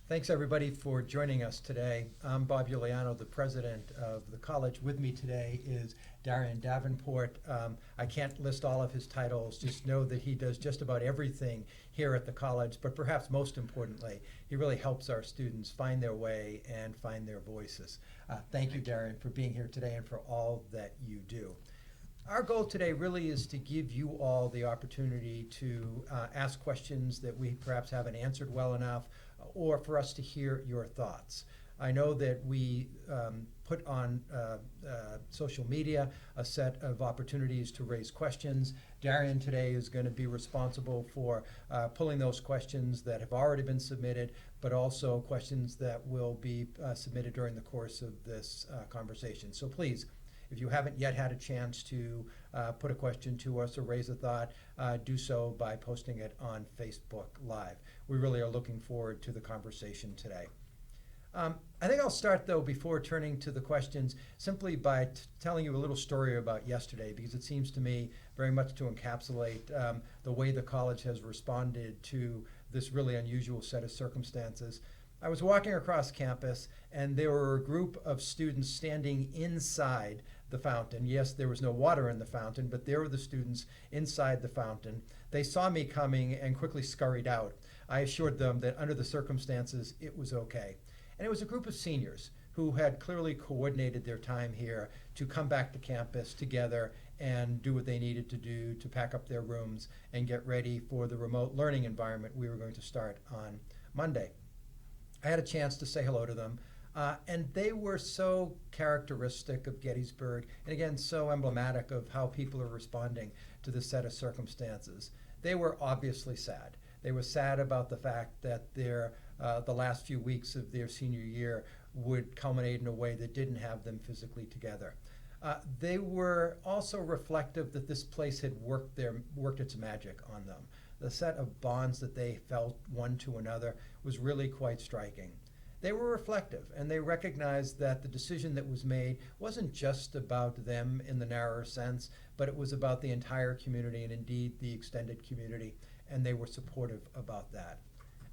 Thanks everybody for joining us today. I'm Bob Iuliano, the president of the college. With me today is Darrien Davenport. I can't list all of his titles, just know that he does just about everything here at the college, but perhaps most importantly, he really helps our students find their way and find their voices. Thank you, Darrien, for being here today and for all that you do. Our goal today really is to give you all the opportunity to ask questions that we perhaps haven't answered well enough, or for us to hear your thoughts. I know that we put on social media a set of opportunities to raise questions. Darrien today is going to be responsible for pulling those questions that have already been submitted, but also questions that will be submitted during the course of this conversation. So please, if you haven't yet had a chance to put a question to us or raise a thought, do so by posting it on Facebook Live. We really are looking forward to the conversation today. I think I'll start, though, before turning to the questions, simply by telling you a little story about yesterday, because it seems to me very much to encapsulate the way the college has responded to this really unusual set of circumstances. I was walking across campus, and there were a group of students standing inside the fountain. Yes, there was no water in the fountain, but there were the students inside the fountain. They saw me coming and quickly scurried out. I assured them that under the circumstances, it was okay. And it was a group of seniors who had clearly coordinated their time here to come back to campus together and do what they needed to do to pack up their rooms and get ready for the remote learning environment we were going to start on Monday. I had a chance to say hello to them, and they were so characteristic of Gettysburg, and again, so emblematic of how people are responding to this set of circumstances. They were obviously sad. They were sad about the fact that the last few weeks of their senior year would culminate in a way that didn't have them physically together. They were also reflective that this place had worked its magic on them. The set of bonds that they felt one to another was really quite striking. They were reflective, and they recognized that the decision that was made wasn't just about them in the narrower sense, but it was about the entire community and indeed the extended community, and they were supportive about that.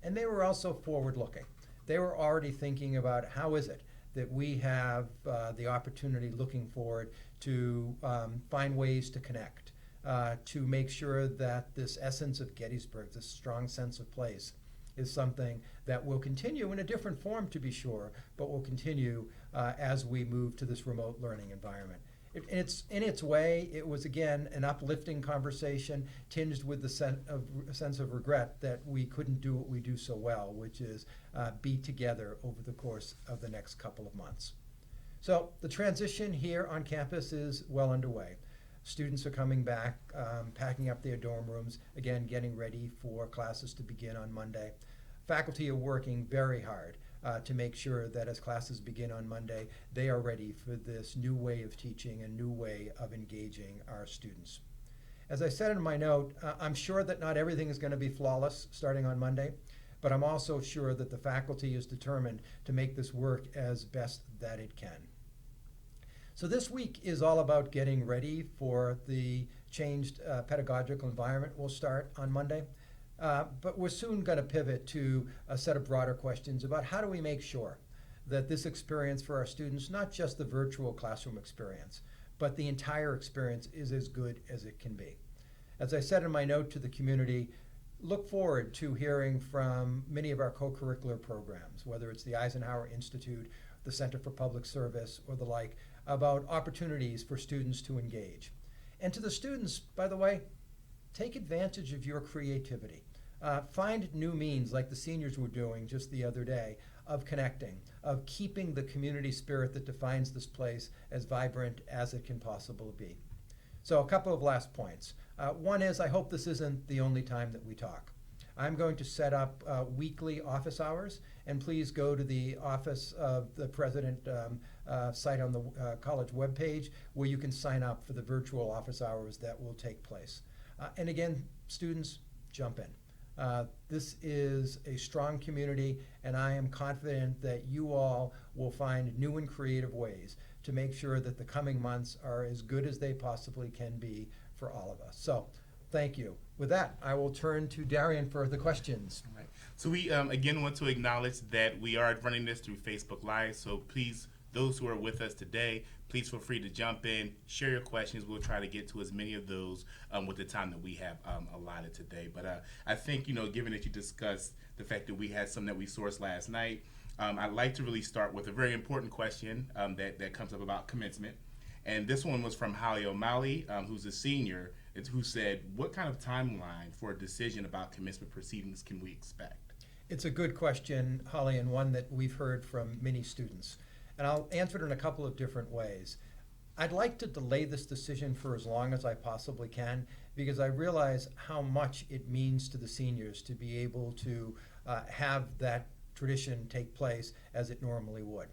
And they were also forward-looking. They were already thinking about how is it that we have the opportunity looking forward to find ways to connect, to make sure that this essence of Gettysburg, this strong sense of place, is something that will continue in a different form, to be sure, but will continue as we move to this remote learning environment. In its way, it was, again, an uplifting conversation tinged with the sense of regret that we couldn't do what we do so well, which is be together over the course of the next couple of months. So the transition here on campus is well underway. Students are coming back, packing up their dorm rooms, again, getting ready for classes to begin on Monday. Faculty are working very hard to make sure that as classes begin on Monday, they are ready for this new way of teaching and new way of engaging our students. As I said in my note, I'm sure that not everything is going to be flawless starting on Monday, but I'm also sure that the faculty is determined to make this work as best that it can. So this week is all about getting ready for the changed pedagogical environment we'll start on Monday. But we're soon going to pivot to a set of broader questions about how do we make sure that this experience for our students, not just the virtual classroom experience, but the entire experience is as good as it can be. As I said in my note to the community, look forward to hearing from many of our co-curricular programs, whether it's the Eisenhower Institute, the Center for Public Service, or the like, about opportunities for students to engage. And to the students, by the way, take advantage of your creativity. Find new means, like the seniors were doing just the other day, of connecting, of keeping the community spirit that defines this place as vibrant as it can possibly be. So a couple of last points. One is, I hope this isn't the only time that we talk. I'm going to set up weekly office hours, and please go to the Office of the President site on the college webpage, where you can sign up for the virtual office hours that will take place. And again, students, jump in. This is a strong community, and I am confident that you all will find new and creative ways to make sure that the coming months are as good as they possibly can be for all of us. So, thank you. With that, I will turn to Darrien for the questions. All right. So we again want to acknowledge that we are running this through Facebook Live. So please, those who are with us today, please feel free to jump in, share your questions. We'll try to get to as many of those with the time that we have allotted today. But I think, given that you discussed the fact that we had some that we sourced last night, I'd like to really start with a very important question that comes up about commencement. And this one was from Holly O'Malley, who's a senior, who said, what kind of timeline for a decision about commencement proceedings can we expect? It's a good question, Holly, and one that we've heard from many students. And I'll answer it in a couple of different ways. I'd like to delay this decision for as long as I possibly can, because I realize how much it means to the seniors to be able to have that tradition take place as it normally would.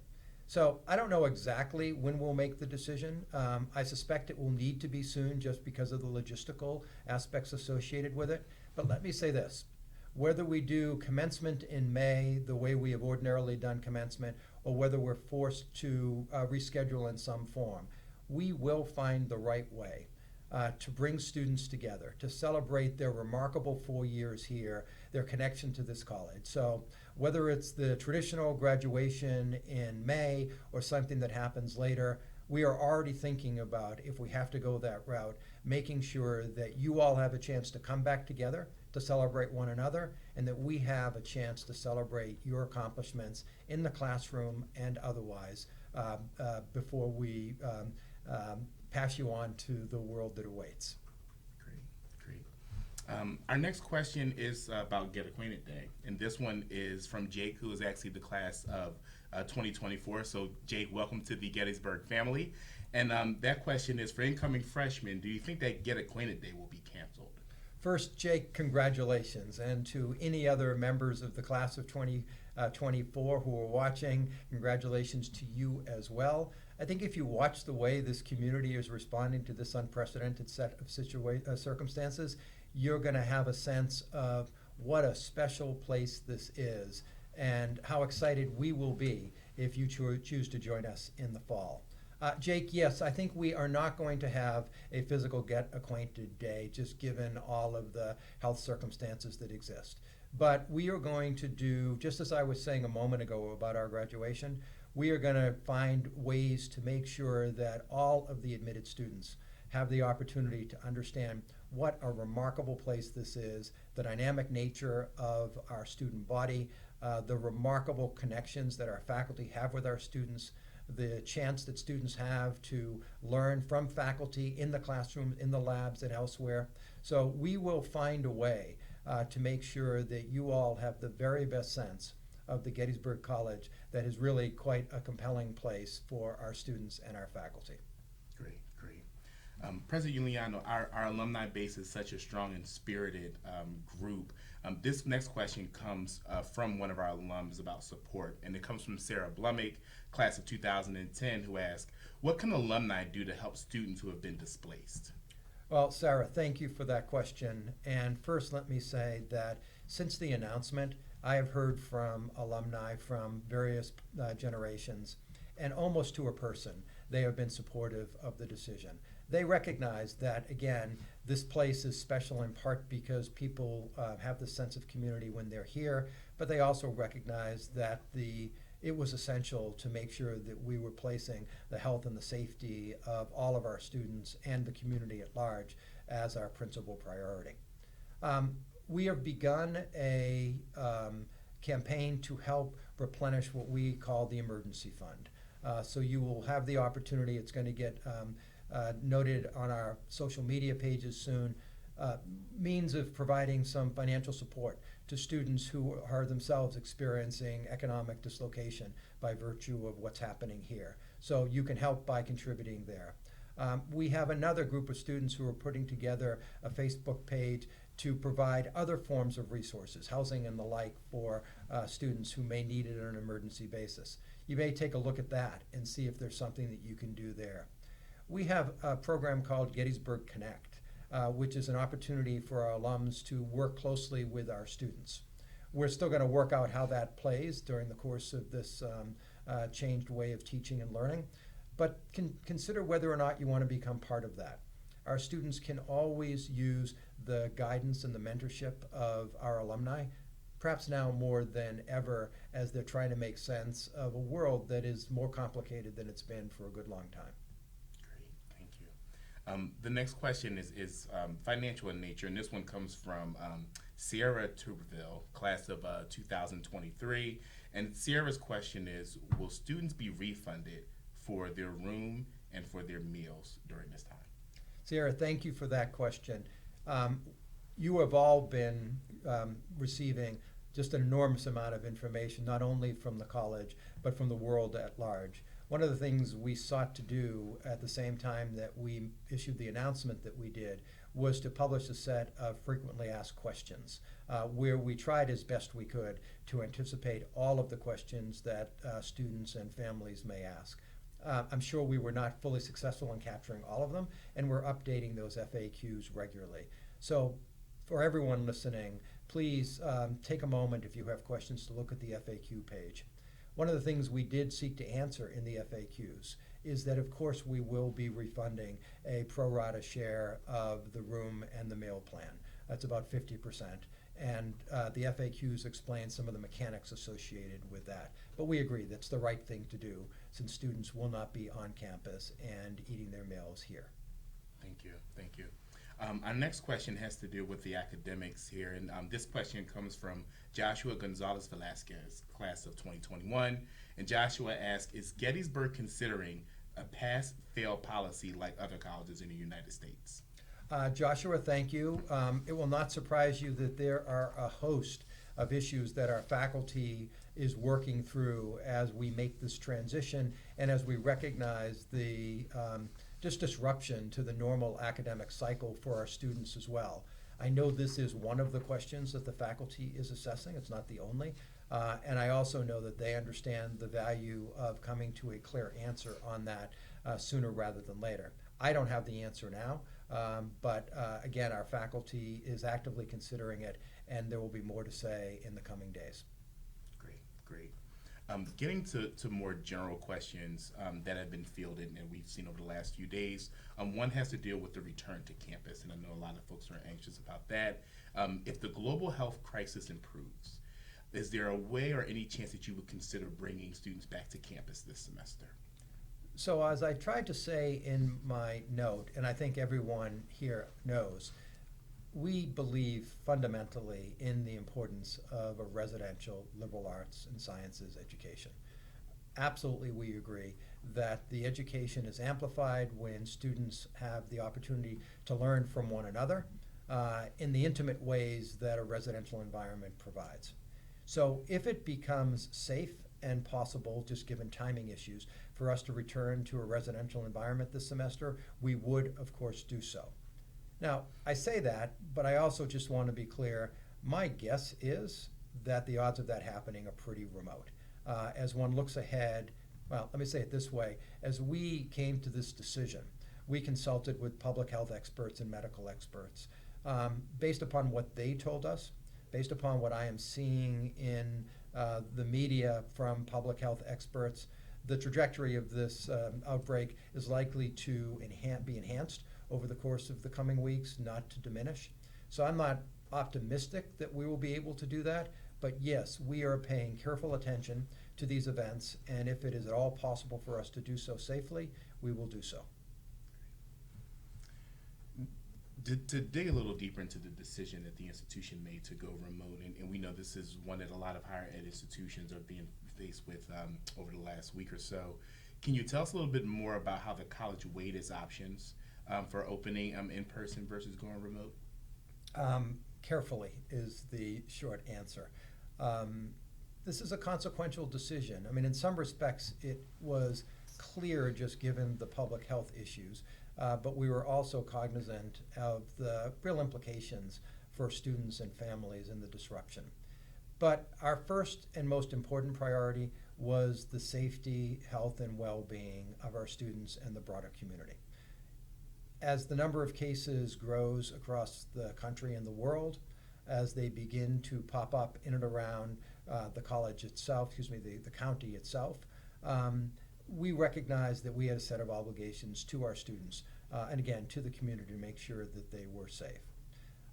So I don't know exactly when we'll make the decision. I suspect it will need to be soon just because of the logistical aspects associated with it. But let me say this. Whether we do commencement in May the way we have ordinarily done commencement, or whether we're forced to reschedule in some form, we will find the right way to bring students together, to celebrate their remarkable 4 years here, their connection to this college. So whether it's the traditional graduation in May or something that happens later, we are already thinking about, if we have to go that route, making sure that you all have a chance to come back together to celebrate one another, and that we have a chance to celebrate your accomplishments in the classroom and otherwise before we pass you on to the world that awaits. Great. Our next question is about Get Acquainted Day, and this one is from Jake, who is actually the class of 2024. So Jake, welcome to the Gettysburg family. And that question is, for incoming freshmen, do you think that Get Acquainted Day will be canceled? First, Jake, congratulations, and to any other members of the class of 2024 who are watching, congratulations to you as well. I think if you watch the way this community is responding to this unprecedented set of circumstances, you're going to have a sense of what a special place this is and how excited we will be if you choose to join us in the fall. Jake, yes, I think we are not going to have a physical Get Acquainted Day, just given all of the health circumstances that exist. But we are going to do, just as I was saying a moment ago about our graduation, we are going to find ways to make sure that all of the admitted students have the opportunity to understand what a remarkable place this is, the dynamic nature of our student body, the remarkable connections that our faculty have with our students, the chance that students have to learn from faculty in the classroom, in the labs, and elsewhere. So we will find a way to make sure that you all have the very best sense of the Gettysburg College that is really quite a compelling place for our students and our faculty. Great. President Iuliano, our alumni base is such a strong and spirited group. This next question comes from one of our alums about support, and it comes from Sarah Blumig, class of 2010, who asked, what can alumni do to help students who have been displaced? Well, Sarah, thank you for that question. And first, let me say that since the announcement, I have heard from alumni from various generations, and almost to a person, they have been supportive of the decision. They recognize that, again, this place is special in part because people have the sense of community when they're here, but they also recognize that it was essential to make sure that we were placing the health and the safety of all of our students and the community at large as our principal priority. We have begun a campaign to help replenish what we call the emergency fund. So you will have the opportunity, it's going to get noted on our social media pages soon, means of providing some financial support to students who are themselves experiencing economic dislocation by virtue of what's happening here. So you can help by contributing there. We have another group of students who are putting together a Facebook page to provide other forms of resources, housing and the like, for students who may need it on an emergency basis. You may take a look at that and see if there's something that you can do there. We have a program called Gettysburg Connect, which is an opportunity for our alums to work closely with our students. We're still going to work out how that plays during the course of this changed way of teaching and learning, but consider whether or not you want to become part of that. Our students can always use the guidance and the mentorship of our alumni, perhaps now more than ever, as they're trying to make sense of a world that is more complicated than it's been for a good long time. Great, thank you. The next question is financial in nature, and this one comes from Sierra Tuberville, class of 2023. And Sierra's question is, will students be refunded for their room and for their meals during this time? Sierra, thank you for that question. You have all been receiving just an enormous amount of information, not only from the college, but from the world at large. One of the things we sought to do at the same time that we issued the announcement that we did was to publish a set of frequently asked questions, where we tried as best we could to anticipate all of the questions that students and families may ask. I'm sure we were not fully successful in capturing all of them, and we're updating those FAQs regularly. So for everyone listening, please take a moment if you have questions to look at the FAQ page. One of the things we did seek to answer in the FAQs is that, of course, we will be refunding a pro rata share of the room and the meal plan. That's about 50%. And the FAQs explain some of the mechanics associated with that. But we agree that's the right thing to do, since students will not be on campus and eating their meals here. Thank you, thank you. Our next question has to do with the academics here, and this question comes from Joshua Gonzalez Velasquez, class of 2021. And Joshua asks, is Gettysburg considering a pass-fail policy like other colleges in the United States? Joshua, thank you. It will not surprise you that there are a host of issues that our faculty is working through as we make this transition and as we recognize the just disruption to the normal academic cycle for our students as well. I know this is one of the questions that the faculty is assessing. It's not the only. And I also know that they understand the value of coming to a clear answer on that sooner rather than later. I don't have the answer now, but again, our faculty is actively considering it, and there will be more to say in the coming days. Great, great. Getting to more general questions that have been fielded and we've seen over the last few days. One has to deal with the return to campus, and I know a lot of folks are anxious about that. If the global health crisis improves, is there a way or any chance that you would consider bringing students back to campus this semester? So as I tried to say in my note, and I think everyone here knows, we believe fundamentally in the importance of a residential liberal arts and sciences education. Absolutely, we agree that the education is amplified when students have the opportunity to learn from one another in the intimate ways that a residential environment provides. So if it becomes safe and possible, just given timing issues, for us to return to a residential environment this semester, we would, of course, do so. Now, I say that, but I also just want to be clear, my guess is that the odds of that happening are pretty remote. As one looks ahead, well, let me say it this way, as we came to this decision, we consulted with public health experts and medical experts. Based upon what they told us, based upon what I am seeing in the media from public health experts, the trajectory of this outbreak is likely to be enhanced over the course of the coming weeks, not to diminish. So I'm not optimistic that we will be able to do that, but yes, we are paying careful attention to these events, and if it is at all possible for us to do so safely, we will do so. To dig a little deeper into the decision that the institution made to go remote, and we know this is one that a lot of higher ed institutions are being faced with over the last week or so, can you tell us a little bit more about how the college weighed its options for opening in person versus going remote? Carefully is the short answer. This is a consequential decision. I mean, in some respects, it was clear just given the public health issues, but we were also cognizant of the real implications for students and families in the disruption. But our first and most important priority was the safety, health, and well-being of our students and the broader community. As the number of cases grows across the country and the world, as they begin to pop up in and around the college itself, the county itself, we recognized that we had a set of obligations to our students and again to the community to make sure that they were safe.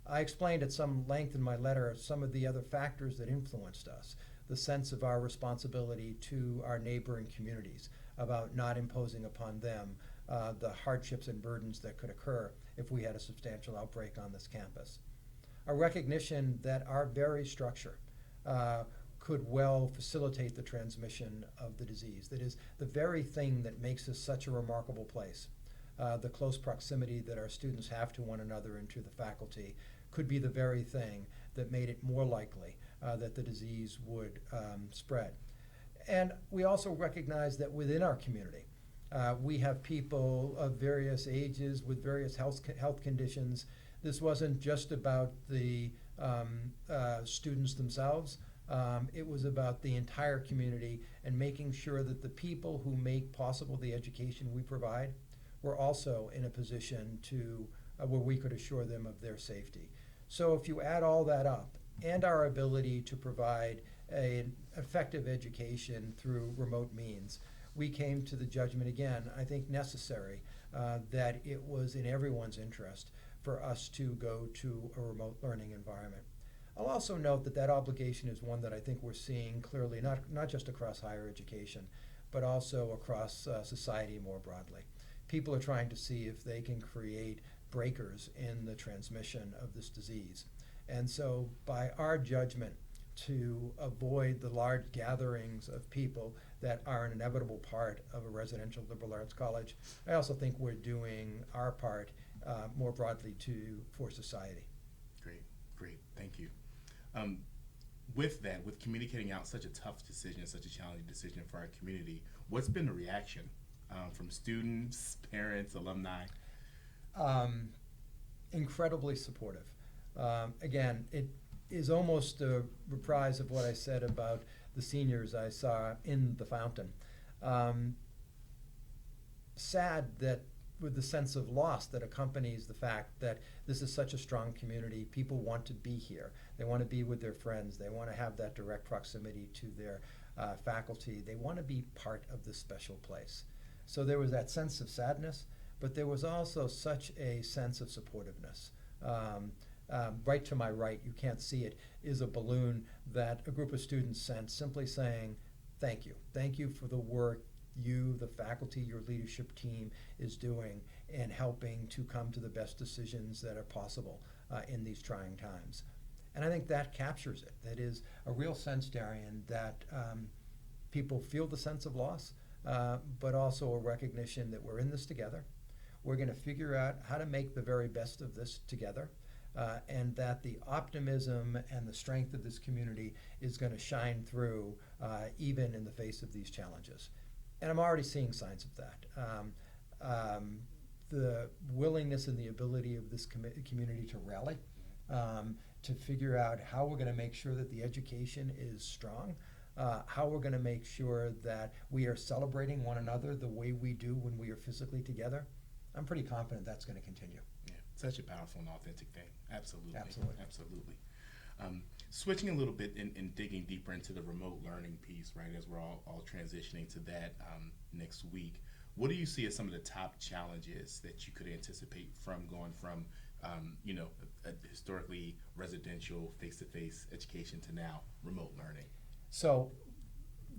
I explained at some length in my letter some of the other factors that influenced us, the sense of our responsibility to our neighboring communities, about not imposing upon them the hardships and burdens that could occur if we had a substantial outbreak on this campus. A recognition that our very structure could well facilitate the transmission of the disease. That is the very thing that makes us such a remarkable place. The close proximity that our students have to one another and to the faculty could be the very thing that made it more likely that the disease would spread. And we also recognize that within our community, we have people of various ages with various health conditions. This wasn't just about the students themselves. It was about the entire community and making sure that the people who make possible the education we provide were also in a position to where we could assure them of their safety. So if you add all that up and our ability to provide an effective education through remote means, we came to the judgment, again, I think necessary, that it was in everyone's interest for us to go to a remote learning environment. I'll also note that that obligation is one that I think we're seeing clearly, not just across higher education, but also across society more broadly. People are trying to see if they can create breakers in the transmission of this disease. And so by our judgment to avoid the large gatherings of people that are an inevitable part of a residential liberal arts college, I also think we're doing our part more broadly for society. Great, thank you. With that, with communicating out such a tough decision, such a challenging decision for our community, what's been the reaction from students, parents, alumni? Incredibly supportive. Again, it is almost a reprise of what I said about the seniors I saw in the fountain. Sad that with the sense of loss that accompanies the fact that this is such a strong community, people want to be here. They want to be with their friends. They want to have that direct proximity to their faculty. They want to be part of this special place. So there was that sense of sadness, but there was also such a sense of supportiveness. Right to my right, you can't see it, is a balloon that a group of students sent simply saying, thank you. Thank you for the work you, the faculty, your leadership team is doing in helping to come to the best decisions that are possible in these trying times. And I think that captures it. That is a real sense, Darrien, that people feel the sense of loss, but also a recognition that we're in this together. We're going to figure out how to make the very best of this together. And that the optimism and the strength of this community is going to shine through even in the face of these challenges. And I'm already seeing signs of that. The willingness and the ability of this community to rally, to figure out how we're going to make sure that the education is strong, how we're going to make sure that we are celebrating one another the way we do when we are physically together. I'm pretty confident that's going to continue. Yeah, such a powerful and authentic thing. Absolutely. Absolutely. Switching a little bit and digging deeper into the remote learning piece, right, as we're all transitioning to that next week, what do you see as some of the top challenges that you could anticipate from going from, a historically residential face-to-face education to now remote learning? So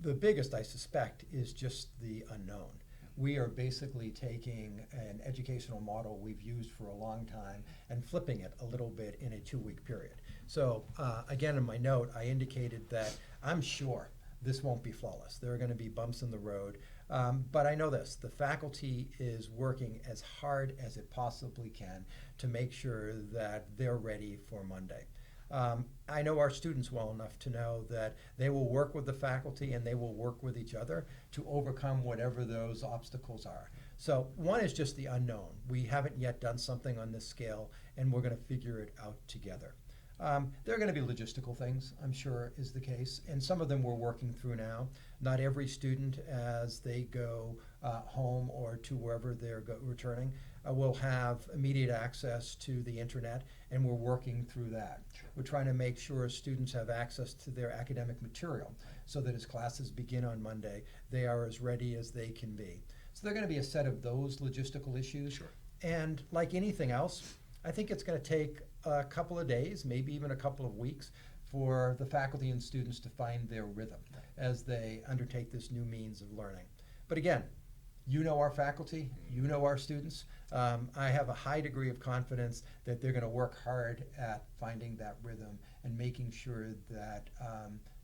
the biggest, I suspect, is just the unknown. We are basically taking an educational model we've used for a long time and flipping it a little bit in a 2-week period. So again, in my note, I indicated that I'm sure this won't be flawless. There are going to be bumps in the road. But I know this, the faculty is working as hard as it possibly can to make sure that they're ready for Monday. I know our students well enough to know that they will work with the faculty and they will work with each other to overcome whatever those obstacles are. So one is just the unknown. We haven't yet done something on this scale, and we're going to figure it out together. There are going to be logistical things, I'm sure is the case, and some of them we're working through now. Not every student, as they go home or to wherever they're returning, will have immediate access to the internet, and we're working through that. Sure. We're trying to make sure students have access to their academic material so that as classes begin on Monday, they are as ready as they can be. So there are going to be a set of those logistical issues. Sure. And like anything else, I think it's going to take a couple of days, maybe even a couple of weeks, for the faculty and students to find their rhythm as they undertake this new means of learning. But again, you know our faculty, you know our students. I have a high degree of confidence that they're going to work hard at finding that rhythm and making sure that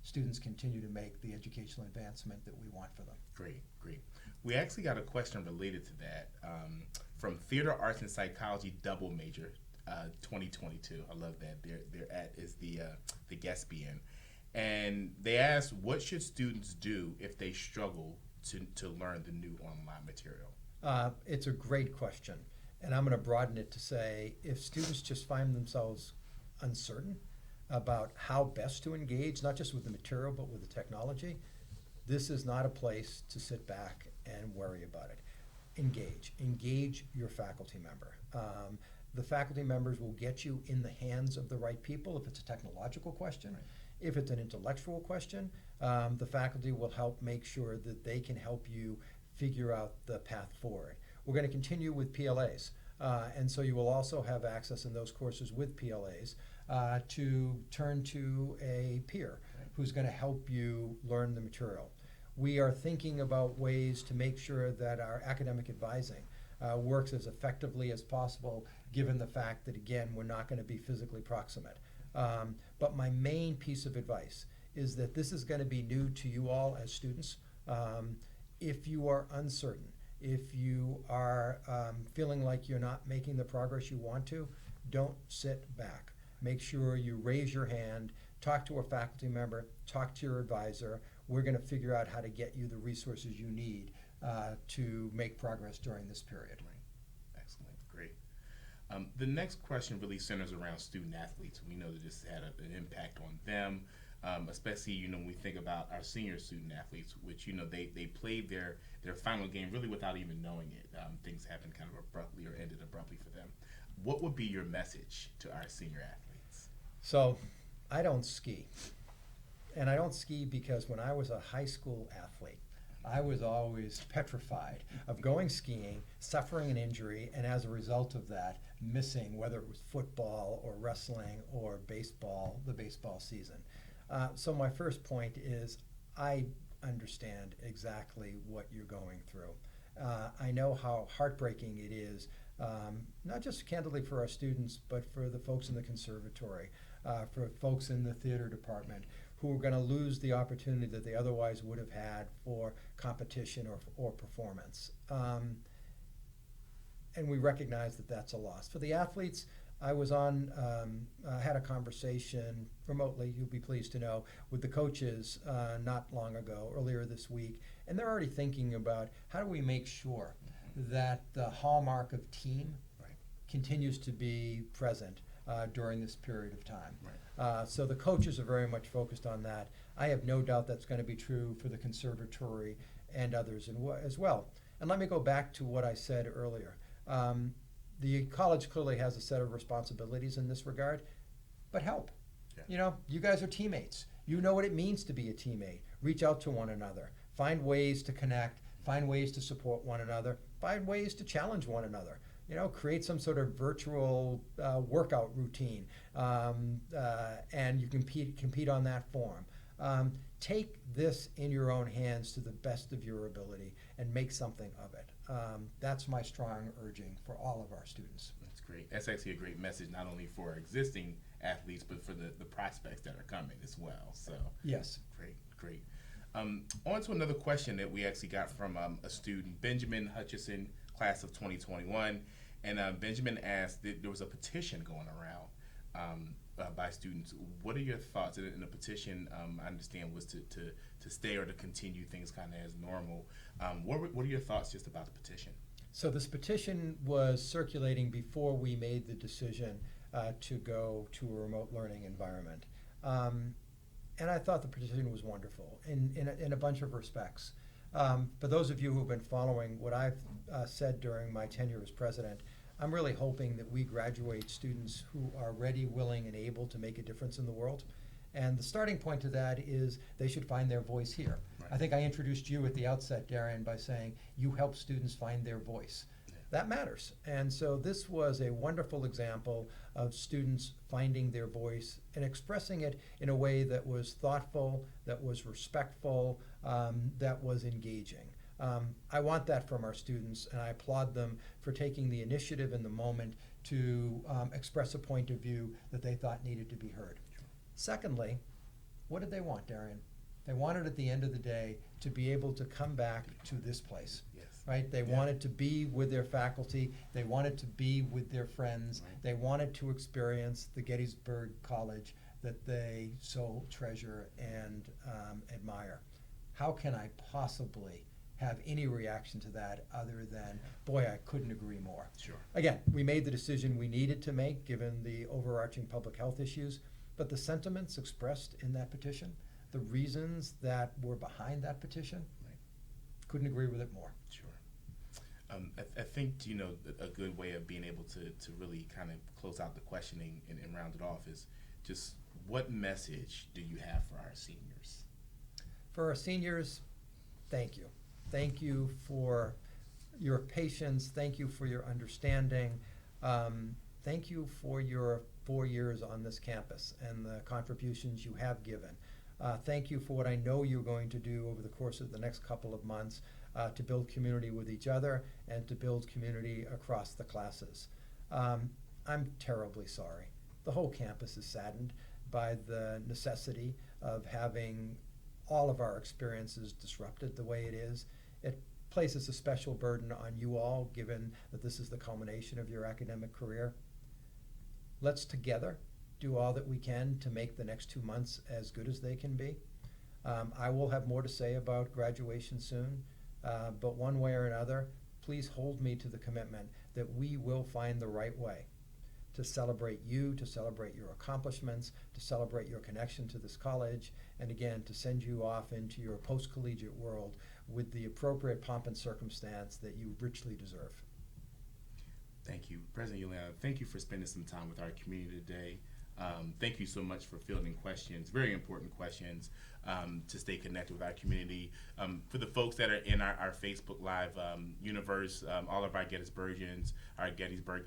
students continue to make the educational advancement that we want for them. Great, great. We actually got a question related to that from Theater Arts and Psychology double major 2022. I love that. Their at is the guest being, and they asked, what should students do if they struggle to learn the new online material? It's a great question, and I'm going to broaden it to say if students just find themselves uncertain about how best to engage, not just with the material but with the technology, this is not a place to sit back and worry about it. Engage your faculty member. The faculty members will get you in the hands of the right people if it's a technological question. Right. If it's an intellectual question, the faculty will help make sure that they can help you figure out the path forward. We're going to continue with PLAs, and so you will also have access in those courses with PLAs to turn to a peer who's going to help you learn the material. We are thinking about ways to make sure that our academic advising works as effectively as possible, given the fact that, again, we're not going to be physically proximate. But my main piece of advice is that this is going to be new to you all as students. If you are uncertain, if you are feeling like you're not making the progress you want to, don't sit back. Make sure you raise your hand, talk to a faculty member, talk to your advisor. We're going to figure out how to get you the resources you need to make progress during this period. Right. Excellent. Great. The next question really centers around student athletes. We know that this had an impact on them, especially, when we think about our senior student athletes, which, they played their final game really without even knowing it. Things happened kind of abruptly or ended abruptly for them. What would be your message to our senior athletes? So, I don't ski. And I don't ski because when I was a high school athlete, I was always petrified of going skiing, suffering an injury, and as a result of that, missing whether it was football or wrestling or baseball, the baseball season. So my first point is I understand exactly what you're going through. I know how heartbreaking it is, not just candidly for our students, but for the folks in the conservatory, for folks in the theater department, who are going to lose the opportunity that they otherwise would have had for competition or performance. And we recognize that that's a loss. For the athletes, I was had a conversation remotely, you'll be pleased to know, with the coaches not long ago, earlier this week, and they're already thinking about how do we make sure that the hallmark of team continues to be present during this period of time. Right. So the coaches are very much focused on that. I have no doubt that's going to be true for the conservatory and others as well. And let me go back to what I said earlier. The college clearly has a set of responsibilities in this regard, but help. Yeah. You guys are teammates. You know what it means to be a teammate. Reach out to one another. Find ways to connect. Find ways to support one another. Find ways to challenge one another. Create some sort of virtual workout routine, and you compete on that form. Take this in your own hands to the best of your ability and make something of it. That's my strong urging for all of our students. That's great. That's actually a great message, not only for our existing athletes, but for the prospects that are coming as well. So yes. Great. On to another question that we actually got from a student, Benjamin Hutchison, class of 2021. And Benjamin asked that there was a petition going around by students. What are your thoughts? And the petition, I understand, was to stay or to continue things kind of as normal. What are your thoughts just about the petition? So this petition was circulating before we made the decision to go to a remote learning environment. And I thought the petition was wonderful in a bunch of respects. For those of you who have been following what I've said during my tenure as president, I'm really hoping that we graduate students who are ready, willing, and able to make a difference in the world. And the starting point to that is they should find their voice here. Right. I think I introduced you at the outset, Darrien, by saying you help students find their voice. that matters. And so this was a wonderful example of students finding their voice and expressing it in a way that was thoughtful, that was respectful, that was engaging. I want that from our students, and I applaud them for taking the initiative in the moment to express a point of view that they thought needed to be heard. Secondly, what did they want, Darrien? They wanted at the end of the day to be able to come back to this place. Yes. Right? They wanted to be with their faculty. They wanted to be with their friends. Right. They wanted to experience the Gettysburg College that they so treasure and admire. How can I possibly have any reaction to that other than, boy, I couldn't agree more. Sure. Again, we made the decision we needed to make given the overarching public health issues, but the sentiments expressed in that petition, the reasons that were behind that petition, Right. couldn't agree with it more. Sure. I think, a good way of being able to really kind of close out the questioning and round it off is just what message do you have for our seniors? For our seniors, thank you. Thank you for your patience. Thank you for your understanding. Thank you for your 4 years on this campus and the contributions you have given. Thank you for what I know you're going to do over the course of the next couple of months to build community with each other and to build community across the classes. I'm terribly sorry. The whole campus is saddened by the necessity of having all of our experiences disrupted the way it is. It places a special burden on you all, given that this is the culmination of your academic career. Let's together do all that we can to make the next 2 months as good as they can be. I will have more to say about graduation soon, but one way or another, please hold me to the commitment that we will find the right way to celebrate you, to celebrate your accomplishments, to celebrate your connection to this college, and again, to send you off into your post-collegiate world with the appropriate pomp and circumstance that you richly deserve. Thank you. President Iuliano, thank you for spending some time with our community today. Thank you so much for fielding questions, very important questions, to stay connected with our community. For the folks that are in our Facebook Live universe, all of our Gettysburgians, our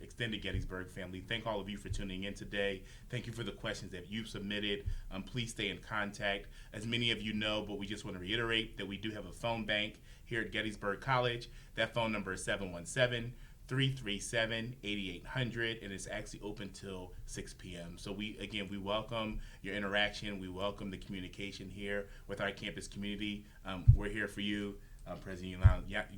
extended Gettysburg family, thank all of you for tuning in today. Thank you for the questions that you've submitted. Please stay in contact. As many of you know, but we just want to reiterate that we do have a phone bank here at Gettysburg College. That phone number is 717-337-8800, and it's actually open till 6 p.m. So we welcome your interaction. We welcome the communication here with our campus community. We're here for you. President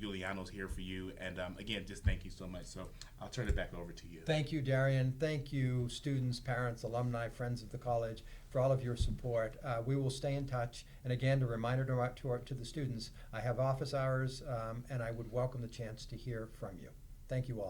Iuliano's here for you. And again, just thank you so much. So I'll turn it back over to you. Thank you, Darrien. Thank you, students, parents, alumni, friends of the college, for all of your support. We will stay in touch. And again, a reminder to the students, I have office hours, and I would welcome the chance to hear from you. Thank you all.